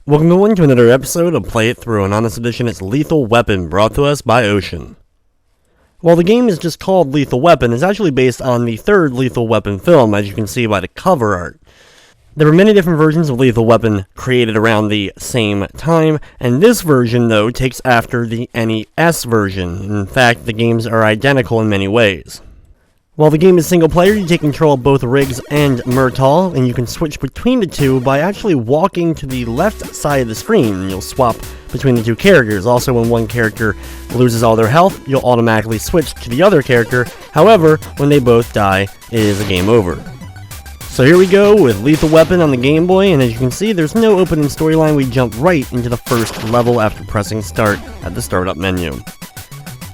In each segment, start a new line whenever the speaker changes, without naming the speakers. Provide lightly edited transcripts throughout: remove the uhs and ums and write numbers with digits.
Welcome to another episode of Play It Through, and on this edition it's Lethal Weapon, brought to us by Ocean. While the game is just called Lethal Weapon, it's actually based on the third Lethal Weapon film, as you can see by the cover art. There were many different versions of Lethal Weapon created around the same time, and this version, though, takes after the NES version. In fact, the games are identical in many ways. While the game is single player, you take control of both Riggs and Murtaugh, and you can switch between the two by actually walking to the left side of the screen, and you'll swap between the two characters. Also, when one character loses all their health, you'll automatically switch to the other character. However, when they both die, it is a game over. So here we go with Lethal Weapon on the Game Boy, and as you can see, there's no opening storyline. We jump right into the first level after pressing start at the startup menu.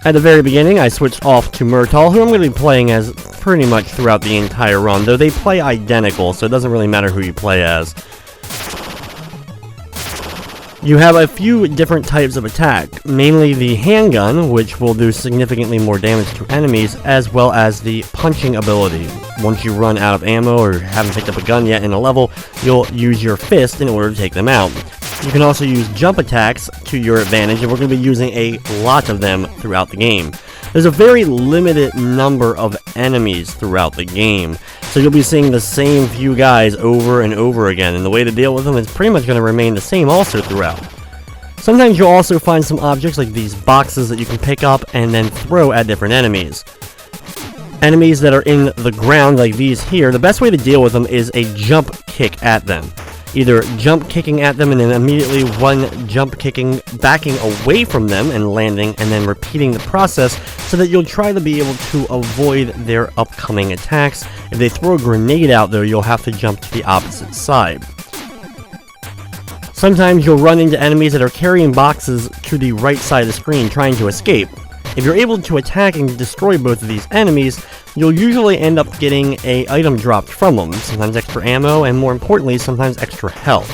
At the very beginning, I switched off to Murtaugh, who I'm going to be playing as pretty much throughout the entire run, though they play identical, so it doesn't really matter who you play as. You have a few different types of attack, mainly the handgun, which will do significantly more damage to enemies, as well as the punching ability. Once you run out of ammo or haven't picked up a gun yet in a level, you'll use your fist in order to take them out. You can also use jump attacks to your advantage, and we're going to be using a lot of them throughout the game. There's a very limited number of enemies throughout the game, so you'll be seeing the same few guys over and over again, and the way to deal with them is pretty much going to remain the same also throughout. Sometimes you'll also find some objects like these boxes that you can pick up and then throw at different enemies. Enemies that are in the ground like these here, the best way to deal with them is a jump kick at them. Either jump kicking at them and then immediately one jump kicking, backing away from them and landing, and then repeating the process so that you'll try to be able to avoid their upcoming attacks. If they throw a grenade out though, you'll have to jump to the opposite side. Sometimes you'll run into enemies that are carrying boxes to the right side of the screen trying to escape. If you're able to attack and destroy both of these enemies, you'll usually end up getting an item dropped from them, sometimes extra ammo, and more importantly, sometimes extra health.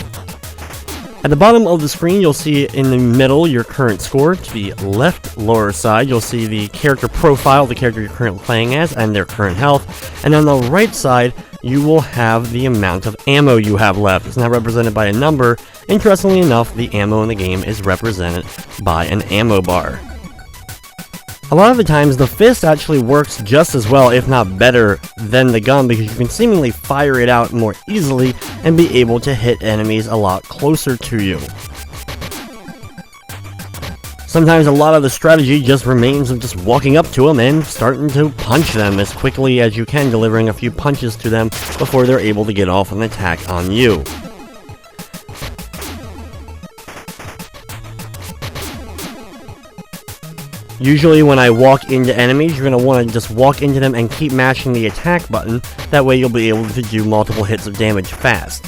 At the bottom of the screen, you'll see in the middle your current score. To the left lower side, you'll see the character profile of the character you're currently playing as and their current health. And on the right side, you will have the amount of ammo you have left. It's not represented by a number. Interestingly enough, the ammo in the game is represented by an ammo bar. A lot of the times, the fist actually works just as well, if not better, than the gun, because you can seemingly fire it out more easily and be able to hit enemies a lot closer to you. Sometimes a lot of the strategy just remains of just walking up to them and starting to punch them as quickly as you can, delivering a few punches to them before they're able to get off an attack on you. Usually when I walk into enemies, you're going to want to just walk into them and keep mashing the attack button. That way you'll be able to do multiple hits of damage fast.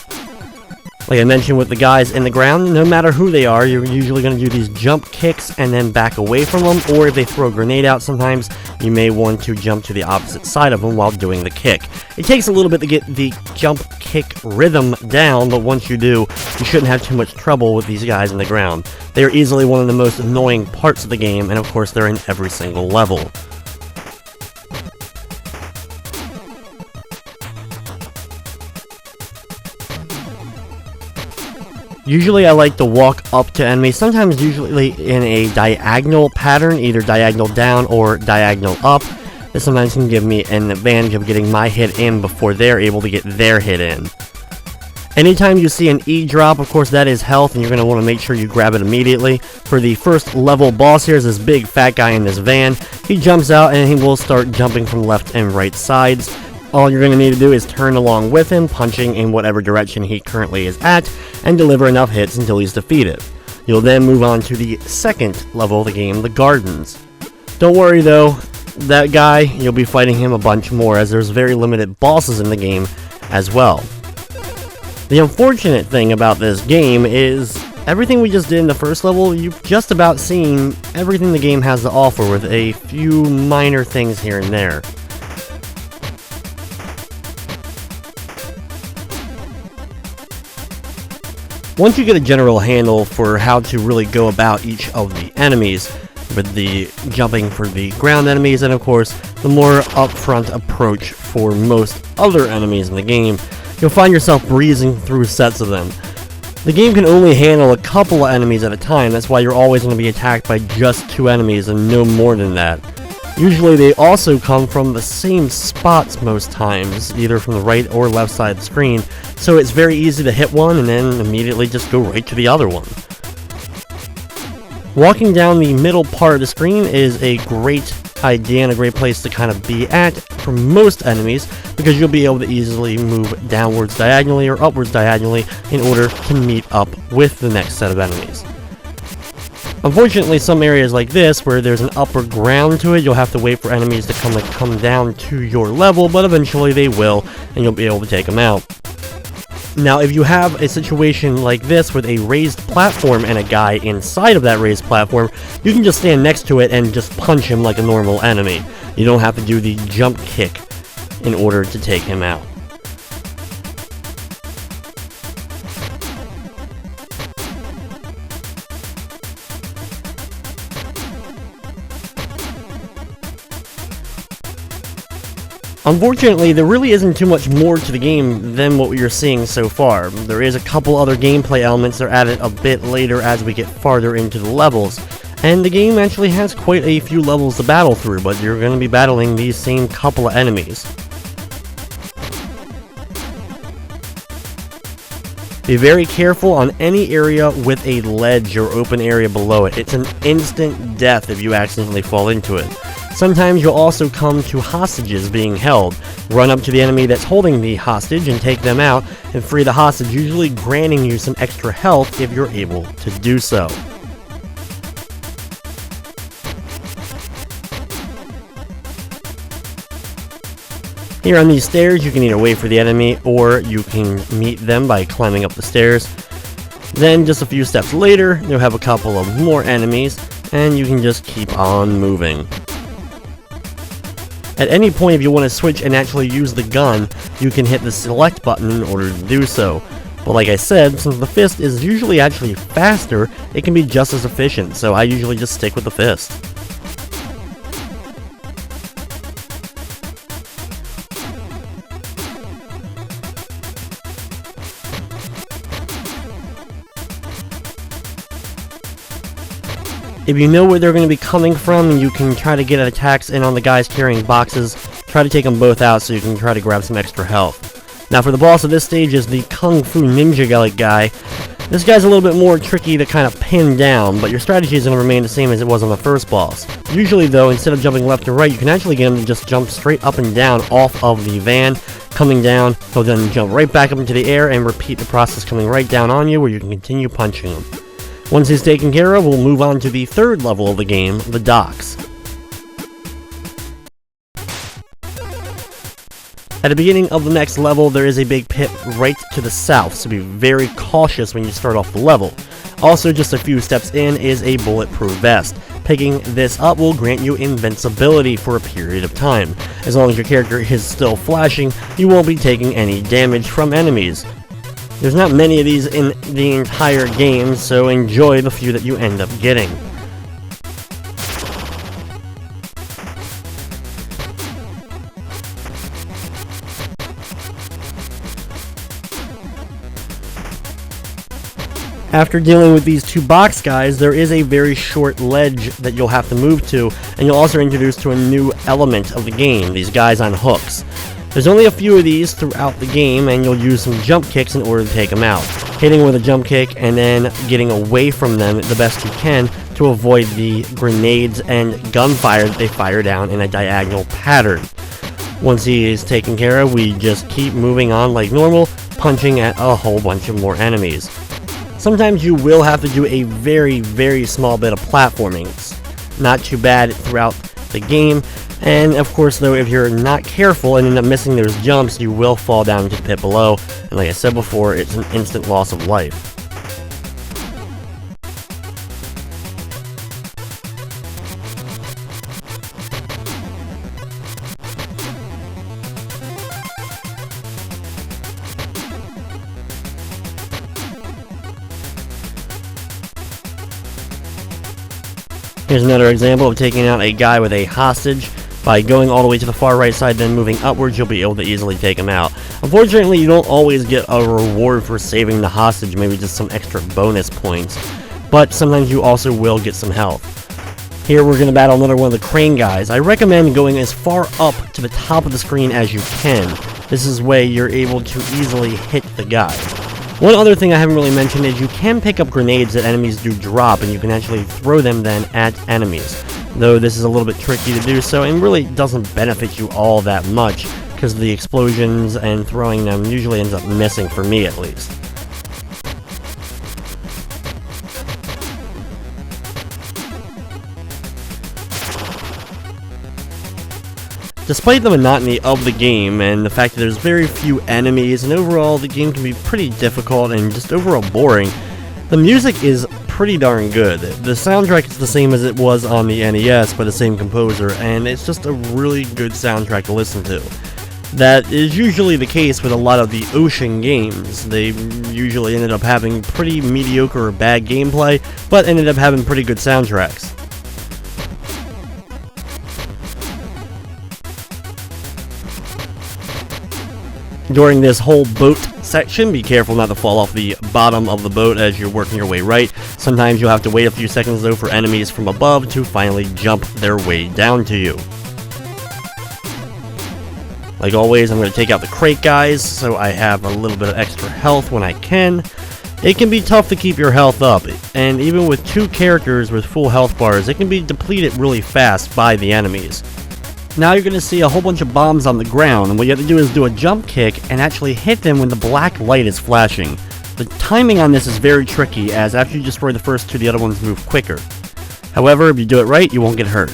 Like I mentioned with the guys in the ground, no matter who they are, you're usually going to do these jump kicks and then back away from them, or if they throw a grenade out sometimes, you may want to jump to the opposite side of them while doing the kick. It takes a little bit to get the jump kick rhythm down, but once you do, you shouldn't have too much trouble with these guys in the ground. They are easily one of the most annoying parts of the game, and of course they're in every single level. Usually I like to walk up to enemies, sometimes usually in a diagonal pattern, either diagonal down or diagonal up. This sometimes can give me an advantage of getting my hit in before they're able to get their hit in. Anytime you see an E drop, of course that is health, and you're going to want to make sure you grab it immediately. For the first level boss, here's this big fat guy in this van. He jumps out and he will start jumping from left and right sides. All you're going to need to do is turn along with him, punching in whatever direction he currently is at, and deliver enough hits until he's defeated. You'll then move on to the second level of the game, the Gardens. Don't worry though, that guy, you'll be fighting him a bunch more, as there's very limited bosses in the game as well. The unfortunate thing about this game is everything we just did in the first level, you've just about seen everything the game has to offer, with a few minor things here and there. Once you get a general handle for how to really go about each of the enemies, with the jumping for the ground enemies, and of course the more upfront approach for most other enemies in the game, you'll find yourself breezing through sets of them. The game can only handle a couple of enemies at a time, that's why you're always going to be attacked by just 2 enemies and no more than that. Usually they also come from the same spots most times, either from the right or left side of the screen, so it's very easy to hit one and then immediately just go right to the other one. Walking down the middle part of the screen is a great idea and a great place to kind of be at for most enemies, because you'll be able to easily move downwards diagonally or upwards diagonally in order to meet up with the next set of enemies. Unfortunately, some areas like this, where there's an upper ground to it, you'll have to wait for enemies to come down to your level, but eventually they will, and you'll be able to take them out. Now, if you have a situation like this with a raised platform and a guy inside of that raised platform, you can just stand next to it and just punch him like a normal enemy. You don't have to do the jump kick in order to take him out. Unfortunately, there really isn't too much more to the game than what you're seeing so far. There is a couple other gameplay elements that are added a bit later as we get farther into the levels. And the game actually has quite a few levels to battle through, but you're going to be battling these same couple of enemies. Be very careful on any area with a ledge or open area below it. It's an instant death if you accidentally fall into it. Sometimes you'll also come to hostages being held. Run up to the enemy that's holding the hostage and take them out, and free the hostage, usually granting you some extra health if you're able to do so. Here on these stairs, you can either wait for the enemy, or you can meet them by climbing up the stairs. Then, just a few steps later, you'll have a couple of more enemies, and you can just keep on moving. At any point, if you want to switch and actually use the gun, you can hit the select button in order to do so. But like I said, since the fist is usually actually faster, it can be just as efficient, so I usually just stick with the fist. If you know where they're going to be coming from, you can try to get attacks in on the guys carrying boxes. Try to take them both out so you can try to grab some extra health. Now for the boss of this stage is the Kung Fu Ninja-like guy. This guy's a little bit more tricky to kind of pin down, but your strategy is going to remain the same as it was on the first boss. Usually though, instead of jumping left or right, you can actually get him to just jump straight up and down off of the van. Coming down, he'll then jump right back up into the air and repeat the process coming right down on you, where you can continue punching him. Once he's taken care of, we'll move on to the third level of the game, the docks. At the beginning of the next level, there is a big pit right to the south, so be very cautious when you start off the level. Also, just a few steps in is a bulletproof vest. Picking this up will grant you invincibility for a period of time. As long as your character is still flashing, you won't be taking any damage from enemies. There's not many of these in the entire game, so enjoy the few that you end up getting. After dealing with these two box guys, there is a very short ledge that you'll have to move to, and you'll also introduce to a new element of the game, these guys on hooks. There's only a few of these throughout the game, and you'll use some jump kicks in order to take them out. Hitting with a jump kick and then getting away from them the best you can to avoid the grenades and gunfire that they fire down in a diagonal pattern. Once he is taken care of, we just keep moving on like normal, punching at a whole bunch of more enemies. Sometimes you will have to do a very, very small bit of platforming. It's not too bad throughout the game. And of course though, if you're not careful and end up missing those jumps, you will fall down into the pit below, and like I said before, it's an instant loss of life. Here's another example of taking out a guy with a hostage. By going all the way to the far right side, then moving upwards, you'll be able to easily take him out. Unfortunately, you don't always get a reward for saving the hostage, maybe just some extra bonus points, but sometimes you also will get some health. Here we're going to battle another one of the crane guys. I recommend going as far up to the top of the screen as you can. This is way you're able to easily hit the guy. One other thing I haven't really mentioned is you can pick up grenades that enemies do drop, and you can actually throw them then at enemies. Though this is a little bit tricky to do so, and really doesn't benefit you all that much, because the explosions and throwing them usually ends up missing, for me at least. Despite the monotony of the game and the fact that there's very few enemies and overall the game can be pretty difficult and just overall boring, the music is pretty darn good. The soundtrack is the same as it was on the NES by the same composer, and it's just a really good soundtrack to listen to. That is usually the case with a lot of the Ocean games. They usually ended up having pretty mediocre or bad gameplay, but ended up having pretty good soundtracks. During this whole boat section, be careful not to fall off the bottom of the boat as you're working your way right. Sometimes you'll have to wait a few seconds though for enemies from above to finally jump their way down to you. Like always, I'm going to take out the crate guys so I have a little bit of extra health when I can. It can be tough to keep your health up, and even with two characters with full health bars, it can be depleted really fast by the enemies. Now you're going to see a whole bunch of bombs on the ground, and what you have to do is do a jump kick and actually hit them when the black light is flashing. The timing on this is very tricky, as after you destroy the first two, the other ones move quicker. However, if you do it right, you won't get hurt.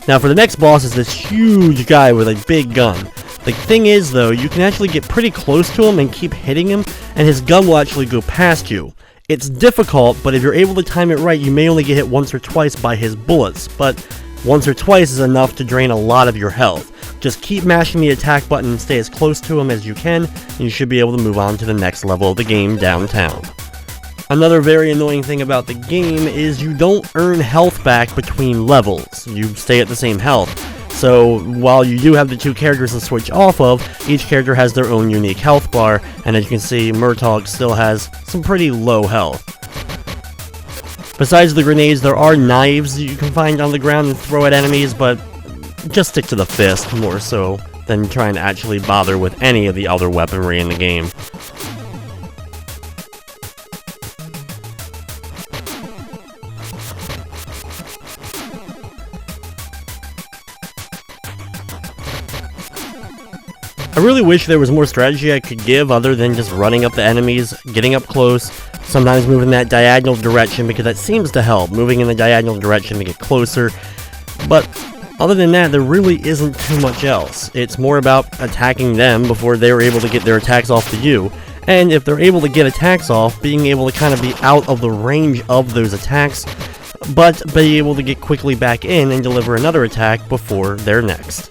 Now for the next boss is this huge guy with a big gun. The thing is though, you can actually get pretty close to him and keep hitting him, and his gun will actually go past you. It's difficult, but if you're able to time it right, you may only get hit once or twice by his bullets, but once or twice is enough to drain a lot of your health. Just keep mashing the attack button and stay as close to him as you can, and you should be able to move on to the next level of the game downtown. Another very annoying thing about the game is you don't earn health back between levels. You stay at the same health. So while you do have the two characters to switch off of, each character has their own unique health bar, and as you can see, Murtaugh still has some pretty low health. Besides the grenades, there are knives that you can find on the ground and throw at enemies, but just stick to the fist more so than trying to actually bother with any of the other weaponry in the game. I really wish there was more strategy I could give other than just running up the enemies, getting up close, sometimes moving that diagonal direction because that seems to help, moving in the diagonal direction to get closer. But other than that, there really isn't too much else. It's more about attacking them before they're able to get their attacks off to you. And if they're able to get attacks off, being able to kind of be out of the range of those attacks, but be able to get quickly back in and deliver another attack before their next.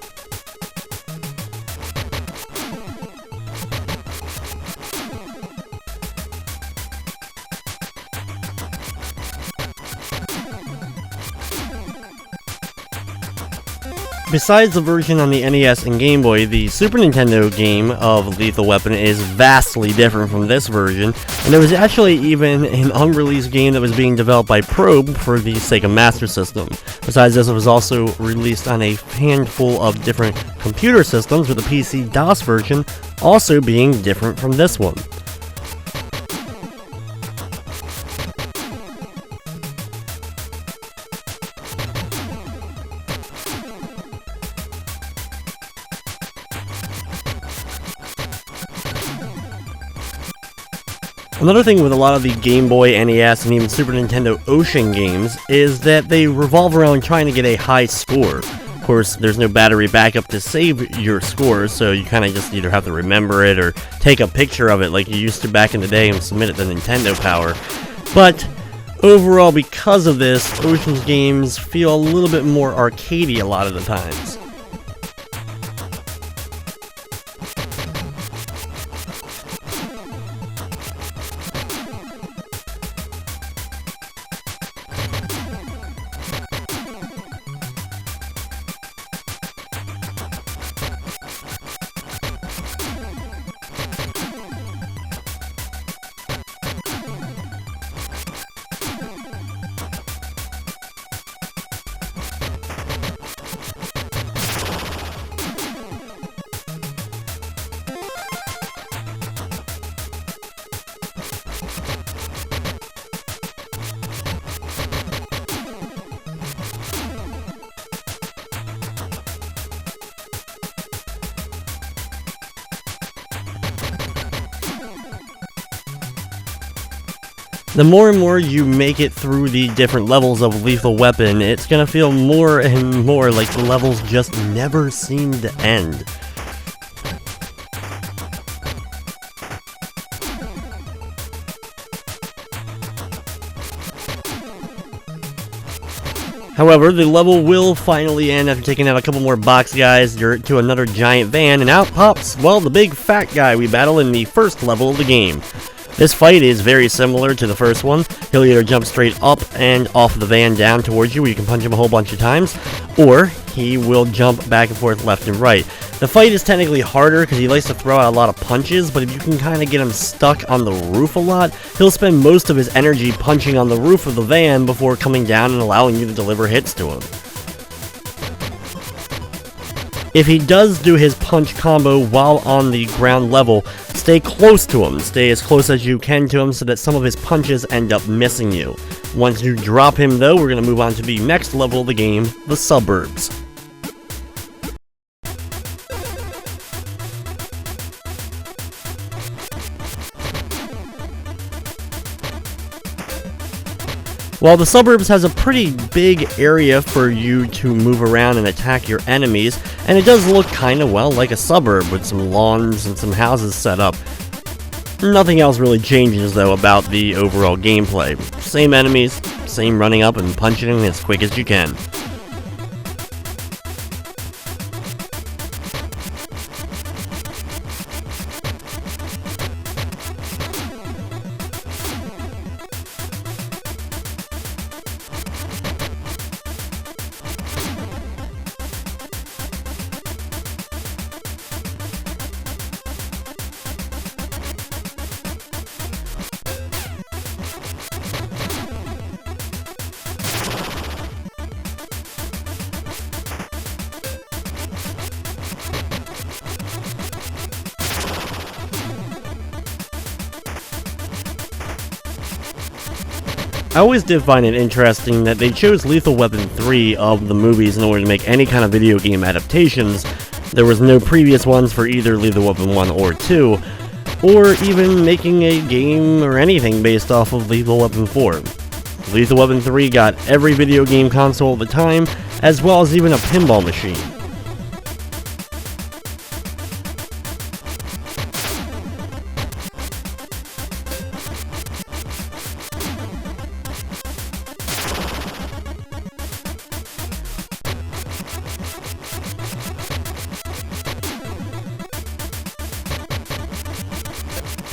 Besides the version on the NES and Game Boy, the Super Nintendo game of Lethal Weapon is vastly different from this version, and there was actually even an unreleased game that was being developed by Probe for the Sega Master System. Besides this, it was also released on a handful of different computer systems, with the PC-DOS version also being different from this one. Another thing with a lot of the Game Boy, NES, and even Super Nintendo Ocean games is that they revolve around trying to get a high score. Of course, there's no battery backup to save your scores, so you kind of just either have to remember it or take a picture of it like you used to back in the day and submit it to Nintendo Power. But overall, because of this, Ocean's games feel a little bit more arcadey a lot of the times. The more and more you make it through the different levels of Lethal Weapon, it's gonna feel more and more like the levels just never seem to end. However, the level will finally end after taking out a couple more box guys. You're to another giant van, and out pops, well, the big fat guy we battle in the first level of the game. This fight is very similar to the first one. He'll either jump straight up and off the van down towards you where you can punch him a whole bunch of times, or he will jump back and forth left and right. The fight is technically harder because he likes to throw out a lot of punches, but if you can kind of get him stuck on the roof a lot, he'll spend most of his energy punching on the roof of the van before coming down and allowing you to deliver hits to him. If he does do his punch combo while on the ground level, stay close to him. Stay as close as you can to him so that some of his punches end up missing you. Once you drop him though, we're going to move on to the next level of the game, the Suburbs. While the Suburbs has a pretty big area for you to move around and attack your enemies, and it does look kinda well like a suburb with some lawns and some houses set up. Nothing else really changes though about the overall gameplay. Same enemies, same running up and punching them as quick as you can. I always did find it interesting that they chose Lethal Weapon 3 of the movies in order to make any kind of video game adaptations. There was no previous ones for either Lethal Weapon 1 or 2, or even making a game or anything based off of Lethal Weapon 4. Lethal Weapon 3 got every video game console at the time, as well as even a pinball machine.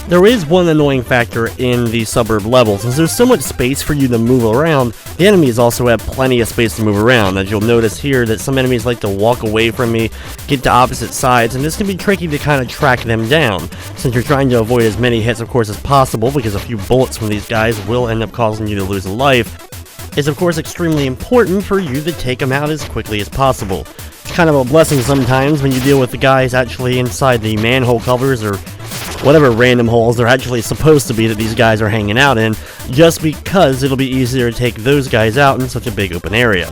There is one annoying factor in the suburb levels. Since there's so much space for you to move around, the enemies also have plenty of space to move around. As you'll notice here that some enemies like to walk away from me, get to opposite sides, and this can be tricky to kind of track them down. Since you're trying to avoid as many hits of course as possible, because a few bullets from these guys will end up causing you to lose a life, it's of course extremely important for you to take them out as quickly as possible. It's kind of a blessing sometimes when you deal with the guys actually inside the manhole covers or whatever random holes they're actually supposed to be that these guys are hanging out in, just because it'll be easier to take those guys out in such a big open area.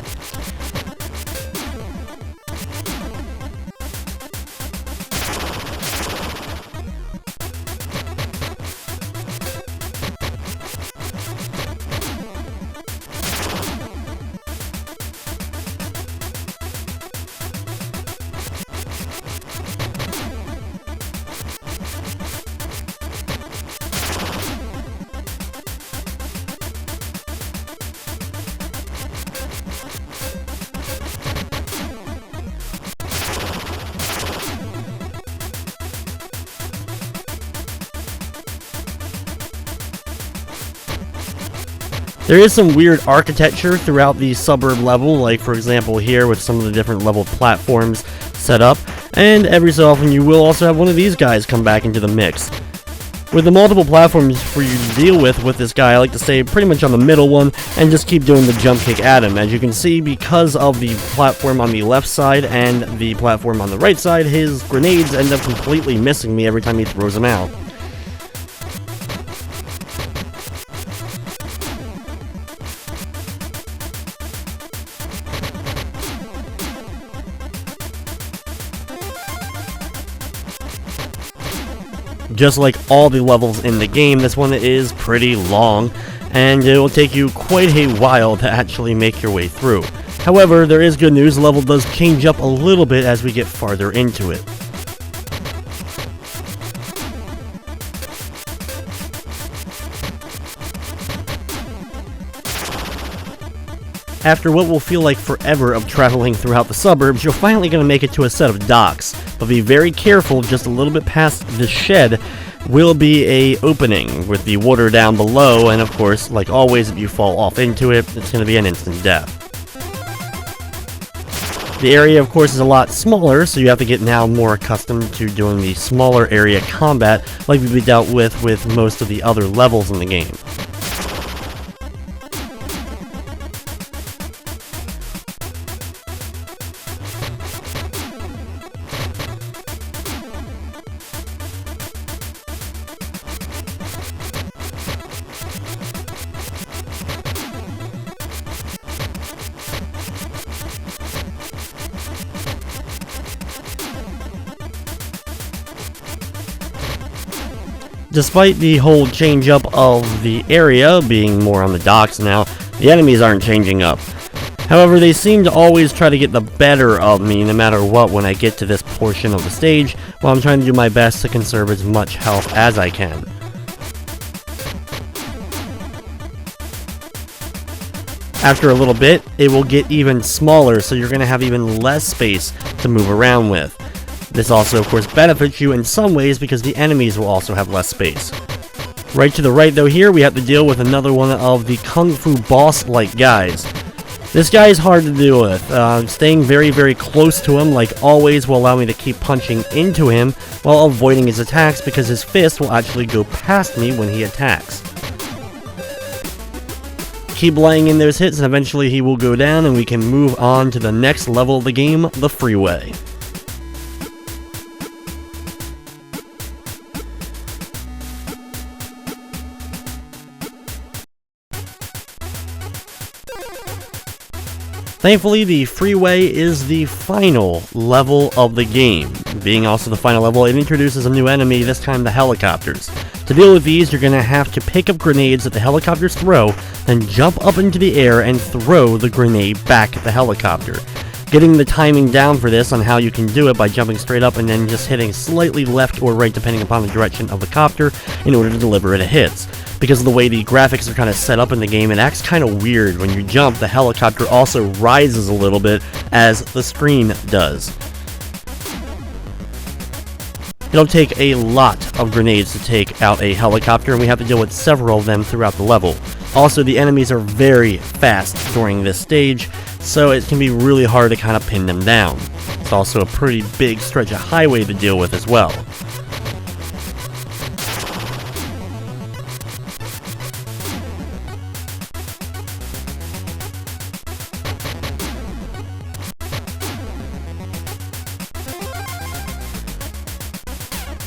There is some weird architecture throughout the suburb level, like for example here with some of the different level platforms set up, and every so often you will also have one of these guys come back into the mix. With the multiple platforms for you to deal with this guy, I like to stay pretty much on the middle one and just keep doing the jump kick at him. As you can see, because of the platform on the left side and the platform on the right side, his grenades end up completely missing me every time he throws them out. Just like all the levels in the game, this one is pretty long, and it will take you quite a while to actually make your way through. However, there is good news, the level does change up a little bit as we get farther into it. After what will feel like forever of traveling throughout the suburbs, you're finally going to make it to a set of docks, but be very careful. Just a little bit past the shed will be a opening with the water down below, and of course, like always, if you fall off into it, it's going to be an instant death. The area, of course, is a lot smaller, so you have to get now more accustomed to doing the smaller area combat like we've dealt with most of the other levels in the game. Despite the whole change up of the area being more on the docks now, the enemies aren't changing up. However, they seem to always try to get the better of me no matter what when I get to this portion of the stage, while I'm trying to do my best to conserve as much health as I can. After a little bit, it will get even smaller, so you're going to have even less space to move around with. This also, of course, benefits you in some ways because the enemies will also have less space. Right to the right, though, here we have to deal with another one of the Kung Fu boss-like guys. This guy is hard to deal with. Staying very, very close to him, like always, will allow me to keep punching into him while avoiding his attacks because his fist will actually go past me when he attacks. Keep laying in those hits and eventually he will go down and we can move on to the next level of the game, the Freeway. Thankfully, the Freeway is the final level of the game. Being also the final level, it introduces a new enemy, this time the helicopters. To deal with these, you're going to have to pick up grenades that the helicopters throw, then jump up into the air and throw the grenade back at the helicopter. Getting the timing down for this on how you can do it by jumping straight up and then just hitting slightly left or right depending upon the direction of the copter in order to deliver it hits. Because of the way the graphics are kind of set up in the game, it acts kind of weird. When you jump, the helicopter also rises a little bit as the screen does. It'll take a lot of grenades to take out a helicopter, and we have to deal with several of them throughout the level. Also, the enemies are very fast during this stage, so it can be really hard to kind of pin them down. It's also a pretty big stretch of highway to deal with as well.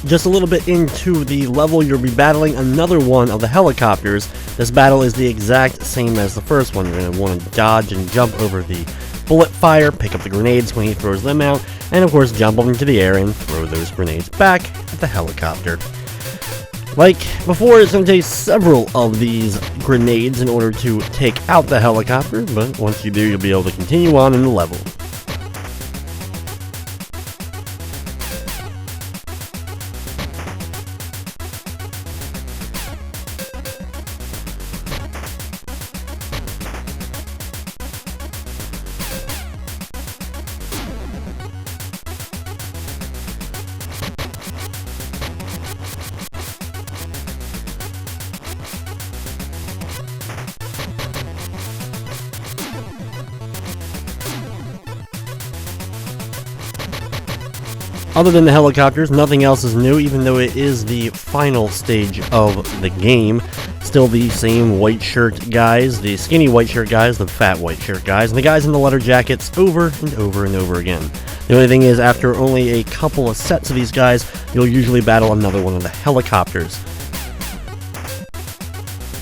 Just a little bit into the level, you'll be battling another one of the helicopters. This battle is the exact same as the first one. You're going to want to dodge and jump over the bullet fire, pick up the grenades when he throws them out, and of course jump up into the air and throw those grenades back at the helicopter. Like before, it's going to take several of these grenades in order to take out the helicopter, but once you do, you'll be able to continue on in the level. Other than the helicopters, nothing else is new, even though it is the final stage of the game. Still the same white shirt guys, the skinny white shirt guys, the fat white shirt guys, and the guys in the leather jackets over and over and over again. The only thing is, after only a couple of sets of these guys, you'll usually battle another one of the helicopters.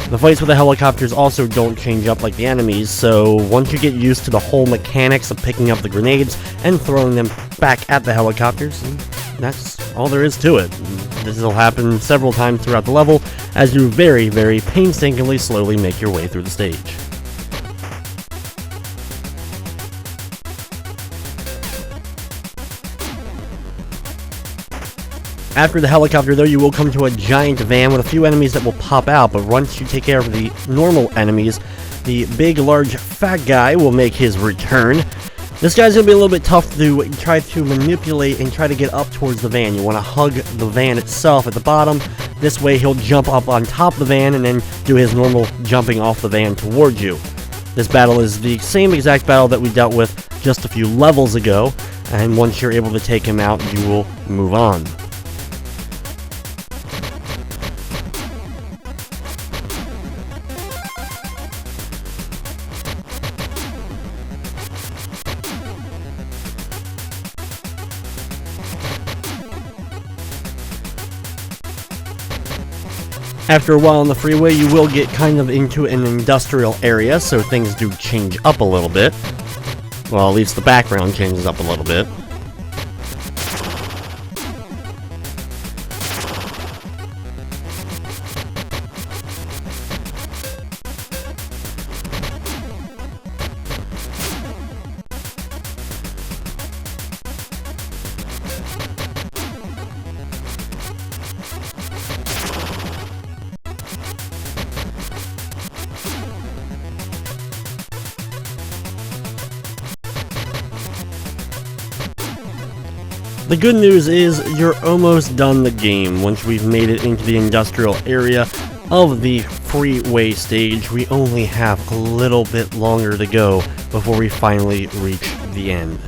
The fights with the helicopters also don't change up like the enemies, so once you get used to the whole mechanics of picking up the grenades and throwing them back at the helicopters, that's all there is to it. This will happen several times throughout the level as you very, very painstakingly slowly make your way through the stage. After the helicopter, though, you will come to a giant van with a few enemies that will pop out, but once you take care of the normal enemies, the big, large, fat guy will make his return. This guy's going to be a little bit tough to try to manipulate and try to get up towards the van. You want to hug the van itself at the bottom. This way he'll jump up on top of the van and then do his normal jumping off the van towards you. This battle is the same exact battle that we dealt with just a few levels ago, and once you're able to take him out, you will move on. After a while on the freeway, you will get kind of into an industrial area, so things do change up a little bit. Well, at least the background changes up a little bit. The good news is you're almost done the game. Once we've made it into the industrial area of the freeway stage, we only have a little bit longer to go before we finally reach the end.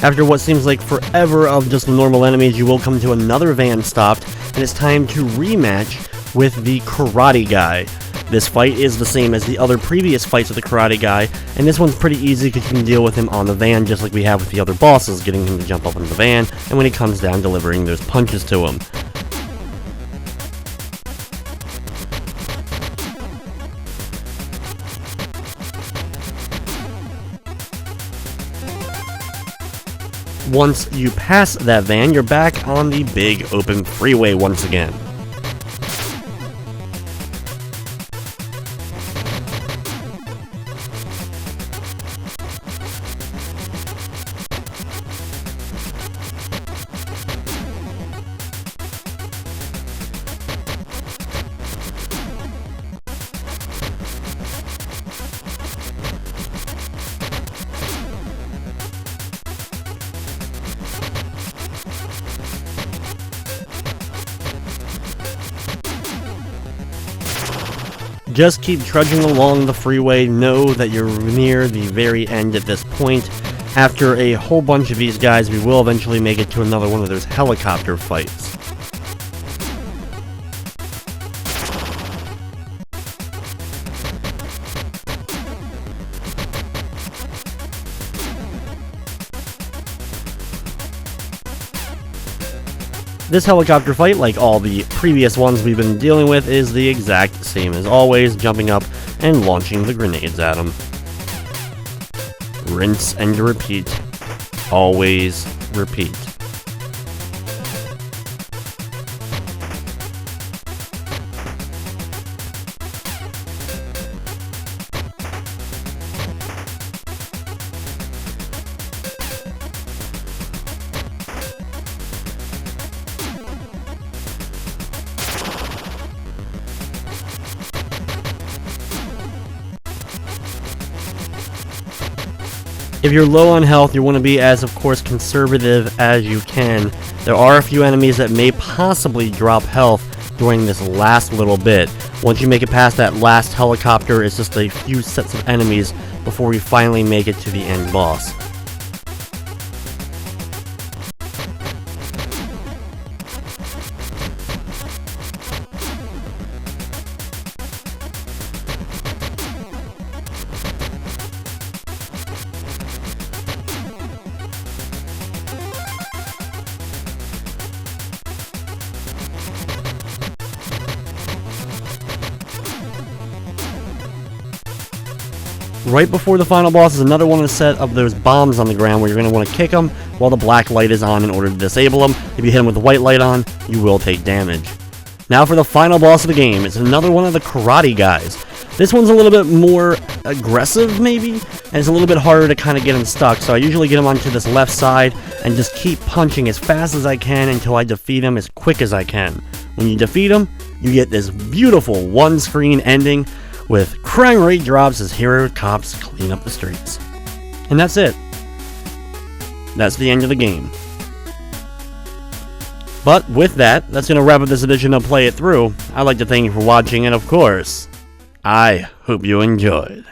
After what seems like forever of just normal enemies, you will come to another van stopped, and it's time to rematch with the karate guy. This fight is the same as the other previous fights with the karate guy, and this one's pretty easy because you can deal with him on the van just like we have with the other bosses, getting him to jump up on the van, and when he comes down, delivering those punches to him. Once you pass that van, you're back on the big open freeway once again. Just keep trudging along the freeway. Know that you're near the very end at this point. After a whole bunch of these guys, we will eventually make it to another one of those helicopter fights. This helicopter fight, like all the previous ones we've been dealing with, is the exact same as always, jumping up and launching the grenades at them. Rinse and repeat. Always repeat. If you're low on health, you want to be as, of course, conservative as you can. There are a few enemies that may possibly drop health during this last little bit. Once you make it past that last helicopter, it's just a few sets of enemies before we finally make it to the end boss. Right before the final boss is another one of the set of those bombs on the ground where you're going to want to kick them while the black light is on in order to disable them. If you hit them with the white light on, you will take damage. Now for the final boss of the game, it's another one of the karate guys. This one's a little bit more aggressive maybe, and it's a little bit harder to kind of get him stuck, so I usually get him onto this left side and just keep punching as fast as I can until I defeat him as quick as I can. When you defeat him, you get this beautiful one-screen ending with crime rate drops as hero cops clean up the streets. And that's it. That's the end of the game. But with that, that's going to wrap up this edition of Play It Through. I'd like to thank you for watching, and of course, I hope you enjoyed.